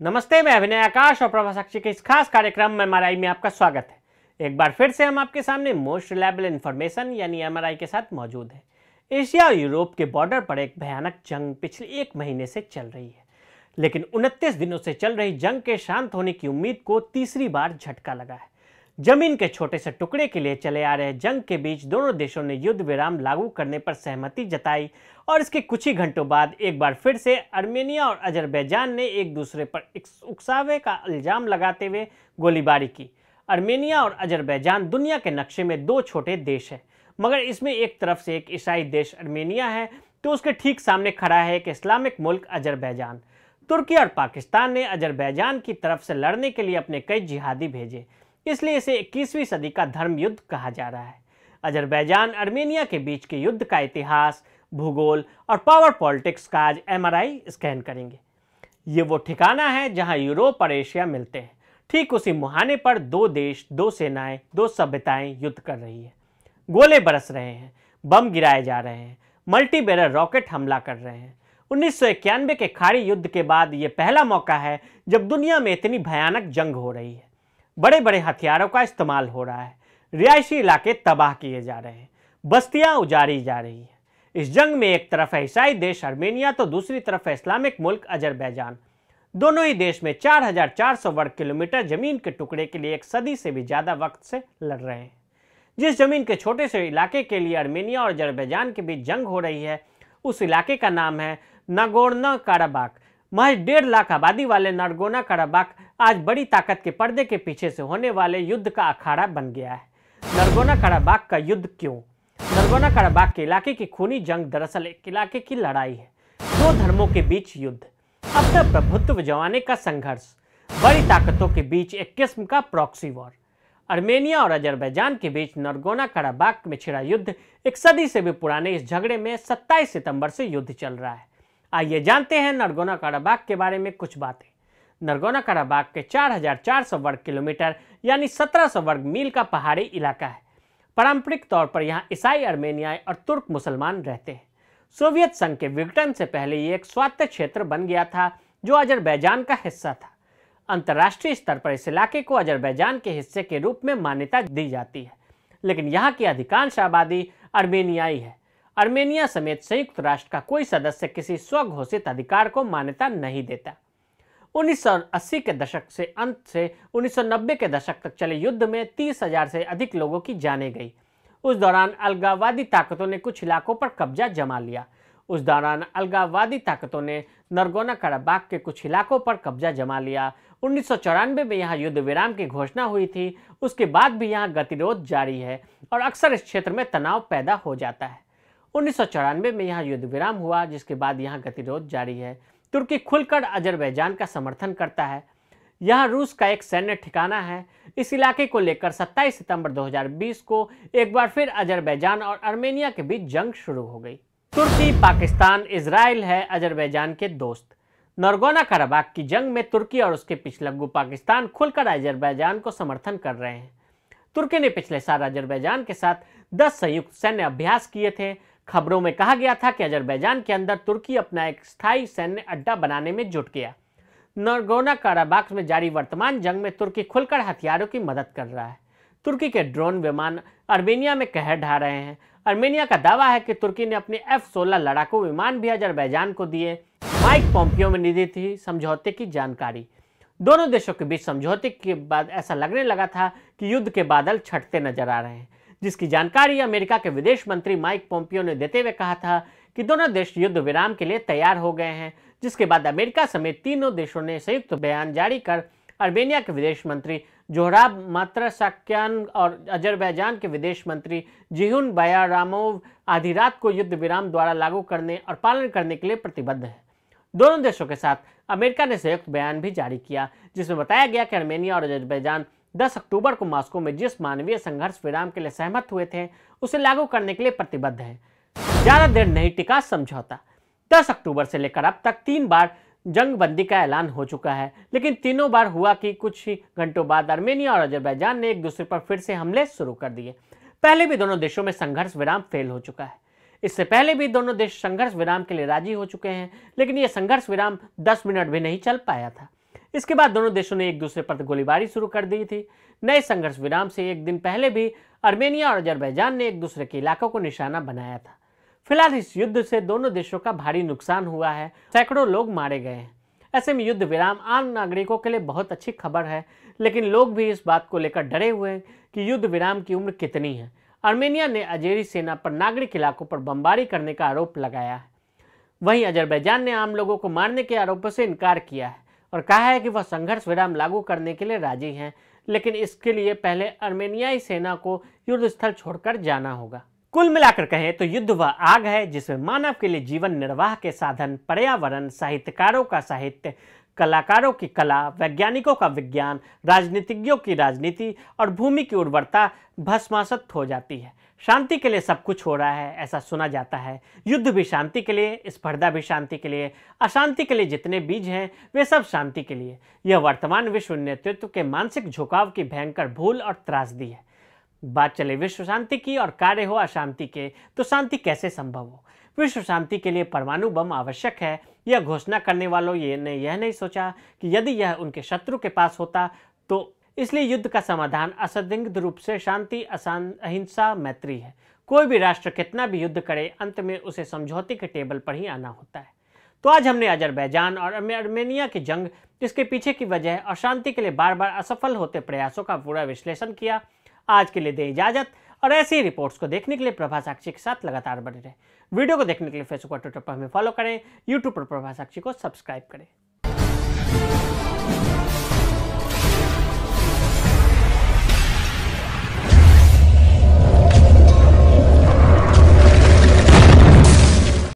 नमस्ते, मैं अभिनय आकाश और प्रभा साक्षी के इस खास कार्यक्रम में एमआरआई में आपका स्वागत है। एक बार फिर से हम आपके सामने मोस्ट रिलायबल इंफॉर्मेशन यानी एमआरआई के साथ मौजूद हैं। एशिया और यूरोप के बॉर्डर पर एक भयानक जंग पिछले 1 महीने से चल रही है, लेकिन 29 दिनों से चल रही जंग के शांत होने की उम्मीद को तीसरी बार झटका लगा है। जमीन के छोटे से टुकड़े के लिए चले आ रहे जंग के बीच दोनों देशों ने युद्ध विराम लागू करने पर सहमति जताई और इसके कुछ ही घंटों बाद एक बार फिर से आर्मेनिया और अजरबैजान ने एक दूसरे पर उकसावे का इल्जाम लगाते हुए गोलीबारी की। आर्मेनिया और अजरबैजान दुनिया के नक्शे में 2 छोटे देश हैं, मगर इसमें एक तरफ से एक ईसाई देश आर्मेनिया है तो उसके ठीक सामने खड़ा है एक इस्लामिक मुल्क अजरबैजान। तुर्की और पाकिस्तान ने अजरबैजान की तरफ से लड़ने के लिए अपने कई जिहादी भेजे, इसलिए इसे 21वीं सदी का धर्म युद्ध कहा जा रहा है। अजरबैजान आर्मेनिया के बीच के युद्ध का इतिहास, भूगोल और पावर पॉलिटिक्स का आज एमआरआई स्कैन करेंगे। ये वो ठिकाना है जहां यूरोप और एशिया मिलते हैं। ठीक उसी मुहाने पर 2 देश, 2 सेनाएं, 2 सभ्यताएं युद्ध कर रही है। गोले बरस रहे हैं, बम गिराए जा रहे हैं, मल्टी बैरल रॉकेट हमला कर रहे हैं। 1991 के खाड़ी युद्ध के बाद ये पहला मौका है जब दुनिया में इतनी भयानक जंग हो रही है। बड़े बड़े हथियारों का इस्तेमाल हो रहा है, रिहायशी इलाके तबाह किए जा रहे हैं, बस्तियां उजाड़ी जा रही हैं। इस जंग में एक तरफ है ईसाई देश आर्मेनिया तो दूसरी तरफ है इस्लामिक मुल्क अजरबैजान। दोनों ही देश में 4400 वर्ग किलोमीटर जमीन के टुकड़े के लिए 1 सदी से भी ज्यादा वक्त से लड़ रहे हैं। जिस जमीन के छोटे से इलाके के लिए आर्मेनिया और अजरबैजान के बीच जंग हो रही है, उस इलाके का नाम है नागोर्नो काराबाख। महज 1.5 लाख आबादी वाले नागोर्नो काराबाख आज बड़ी ताकत के पर्दे के पीछे से होने वाले युद्ध का अखाड़ा बन गया है। नागोर्नो काराबाख का युद्ध क्यों? नागोर्नो काराबाख के इलाके की खूनी जंग दरअसल एक इलाके की लड़ाई है, 2 धर्मों के बीच युद्ध, अपना प्रभुत्व जमाने का संघर्ष, बड़ी ताकतों के बीच एक किस्म का प्रॉक्सी वॉर। आर्मेनिया और अजरबैजान के बीच नागोर्नो काराबाख में छिड़ा युद्ध 1 सदी से भी पुराने इस झगड़े में 27 सितंबर से युद्ध चल रहा है। आइए जानते हैं नागोर्नो काराबाख के बारे में कुछ बातें। नागोर्नो काराबाख के 4400 वर्ग किलोमीटर यानी 1700 वर्ग मील का पहाड़ी इलाका है। पारंपरिक तौर पर यहाँ ईसाई, आर्मेनियाई और तुर्क मुसलमान रहते हैं। सोवियत संघ के विघटन से पहले ये एक स्वायत्त क्षेत्र बन गया था जो अजरबैजान का हिस्सा था। अंतर्राष्ट्रीय स्तर पर इस इलाके को अजरबैजान के हिस्से के रूप में मान्यता दी जाती है, लेकिन यहाँ की अधिकांश आबादी आर्मेनियाई है। आर्मेनिया समेत संयुक्त राष्ट्र का कोई सदस्य किसी स्वघोषित अधिकार को मान्यता नहीं देता। 1980 के दशक से अंत से 1990 के दशक तक चले युद्ध में 30,000 से अधिक लोगों की जानें गई। उस दौरान अलगाववादी ताकतों ने कुछ इलाकों पर कब्जा जमा लिया। उस दौरान अलगाववादी ताकतों ने नागोर्नो काराबाख के कुछ इलाकों पर कब्जा जमा लिया। 1994 में यहाँ युद्ध विराम की घोषणा हुई थी। उसके बाद भी यहाँ गतिरोध जारी है और अक्सर इस क्षेत्र में तनाव पैदा हो जाता है। 1994 में यहाँ युद्ध विराम हुआ, जिसके बाद यहाँ गतिरोध जारी है। तुर्की खुलकर अजरबैजान का समर्थन करता है। यहाँ रूस का एक सैन्य ठिकाना है। इस इलाके को लेकर 27 सितंबर 2020 को एक बार फिर अजरबैजान और आर्मेनिया के बीच जंग शुरू हो गई। तुर्की, पाकिस्तान, इजराइल है अजरबैजान के दोस्त। नागोर्नो काराबाख की जंग में तुर्की और उसके पिछलग्गू पाकिस्तान खुलकर अजरबैजान को समर्थन कर रहे हैं। तुर्की ने पिछले साल अजरबैजान के साथ 10 संयुक्त सैन्य अभ्यास किए थे। खबरों में कहा गया था कि अजरबैजान के अंदर तुर्की अपना एक स्थायी सैन्य अड्डा बनाने में जुट गया। नागोर्नो काराबाख में जारी वर्तमान जंग में तुर्की खुलकर हथियारों की मदद कर रहा है। तुर्की के ड्रोन विमान आर्मेनिया में कहर ढा रहे हैं। आर्मेनिया का दावा है कि तुर्की ने अपने F-16 लड़ाकू विमान भी अजरबैजान को दिए। माइक पोम्पियो ने दी थी समझौते की जानकारी। दोनों देशों के बीच समझौते के बाद ऐसा लगने लगा था कि युद्ध के बादल छटते नजर आ रहे हैं, जिसकी जानकारी अमेरिका के विदेश मंत्री माइक पोम्पियो ने देते हुए कहा था कि दोनों देश युद्ध विराम के लिए तैयार हो गए हैं। जिसके बाद अमेरिका समेत तीनों देशों ने संयुक्त बयान जारी कर आर्मेनिया के विदेश मंत्री जोहराब मात्रसाक्यान और अजरबैजान के विदेश मंत्री जिहुन बायरामोव आधी रात को युद्ध विराम द्वारा लागू करने और पालन करने के लिए प्रतिबद्ध है। दोनों देशों के साथ अमेरिका ने संयुक्त बयान भी जारी किया, जिसमें बताया गया कि आर्मेनिया और अजरबैजान 10 अक्टूबर को मॉस्को में जिस मानवीय संघर्ष विराम के लिए सहमत हुए थे उसे लागू करने के लिए प्रतिबद्ध है। ज्यादा देर नहीं टिका समझौता। 10 अक्टूबर से लेकर अब तक 3 बार जंग बंदी का ऐलान हो चुका है, लेकिन तीनों बार हुआ कि कुछ ही घंटों बाद आर्मेनिया और अजरबैजान ने एक दूसरे पर फिर से हमले शुरू कर दिए। पहले भी दोनों देशों में संघर्ष विराम फेल हो चुका है। इससे पहले भी दोनों देश संघर्ष विराम के लिए राजी हो चुके हैं, लेकिन यह संघर्ष विराम 10 मिनट भी नहीं चल पाया था। इसके बाद दोनों देशों ने एक दूसरे पर गोलीबारी शुरू कर दी थी। नए संघर्ष विराम से एक दिन पहले भी आर्मेनिया और अजरबैजान ने एक दूसरे के इलाकों को निशाना बनाया था। फिलहाल इस युद्ध से दोनों देशों का भारी नुकसान हुआ है, सैकड़ों लोग मारे गए हैं। ऐसे में युद्ध विराम आम नागरिकों के लिए बहुत अच्छी खबर है, लेकिन लोग भी इस बात को लेकर डरे हुए हैं कि युद्ध विराम की उम्र कितनी है। आर्मेनिया ने अजेरी सेना पर नागरिक इलाकों पर बमबारी करने का आरोप लगाया है। वहीं अजरबैजान ने आम लोगों को मारने के आरोपों से इनकार किया है और कहा है कि वह संघर्ष विराम लागू करने के लिए राजी हैं, लेकिन इसके लिए पहले आर्मेनियाई सेना को युद्ध स्थल छोड़कर जाना होगा। कुल मिलाकर कहें तो युद्ध वह आग है जिसमें मानव के लिए जीवन निर्वाह के साधन, पर्यावरण, साहित्यकारों का साहित्य, कलाकारों की कला, वैज्ञानिकों का विज्ञान, राजनीतिज्ञों की राजनीति और भूमि की उर्वरता भस्मासुत हो जाती है। शांति के लिए सब कुछ हो रहा है, ऐसा सुना जाता है। युद्ध भी शांति के लिए, स्पर्धा भी शांति के लिए, अशांति के लिए जितने बीज हैं वे सब शांति के लिए। यह वर्तमान विश्व नेतृत्व के मानसिक झुकाव की भयंकर भूल और त्रासदी है। बात चले विश्व शांति की और कार्य हो अशांति के, तो शांति कैसे संभव हो? विश्व शांति के लिए परमाणु बम आवश्यक है। यह घोषणा करने वालों ने यह नहीं सोचा कि यदि यह उनके शत्रु के पास होता तो। इसलिए युद्ध का समाधान असंदिग्ध रूप से शांति, अहिंसा, मैत्री है। कोई भी राष्ट्र कितना भी युद्ध करे, अंत में उसे समझौते के टेबल पर ही आना होता है। तो आज हमने अजरबैजान और आर्मेनिया की जंग, इसके पीछे की वजह और शांति के लिए बार बार असफल होते प्रयासों का पूरा विश्लेषण किया। आज के लिए दें इजाजत और ऐसी रिपोर्ट्स को देखने के लिए प्रभा साक्षी के साथ लगातार बने रहें। वीडियो को देखने के लिए फेसबुक और ट्विटर पर हमें फॉलो करें, यूट्यूब पर प्रभा साक्षी को सब्सक्राइब करें।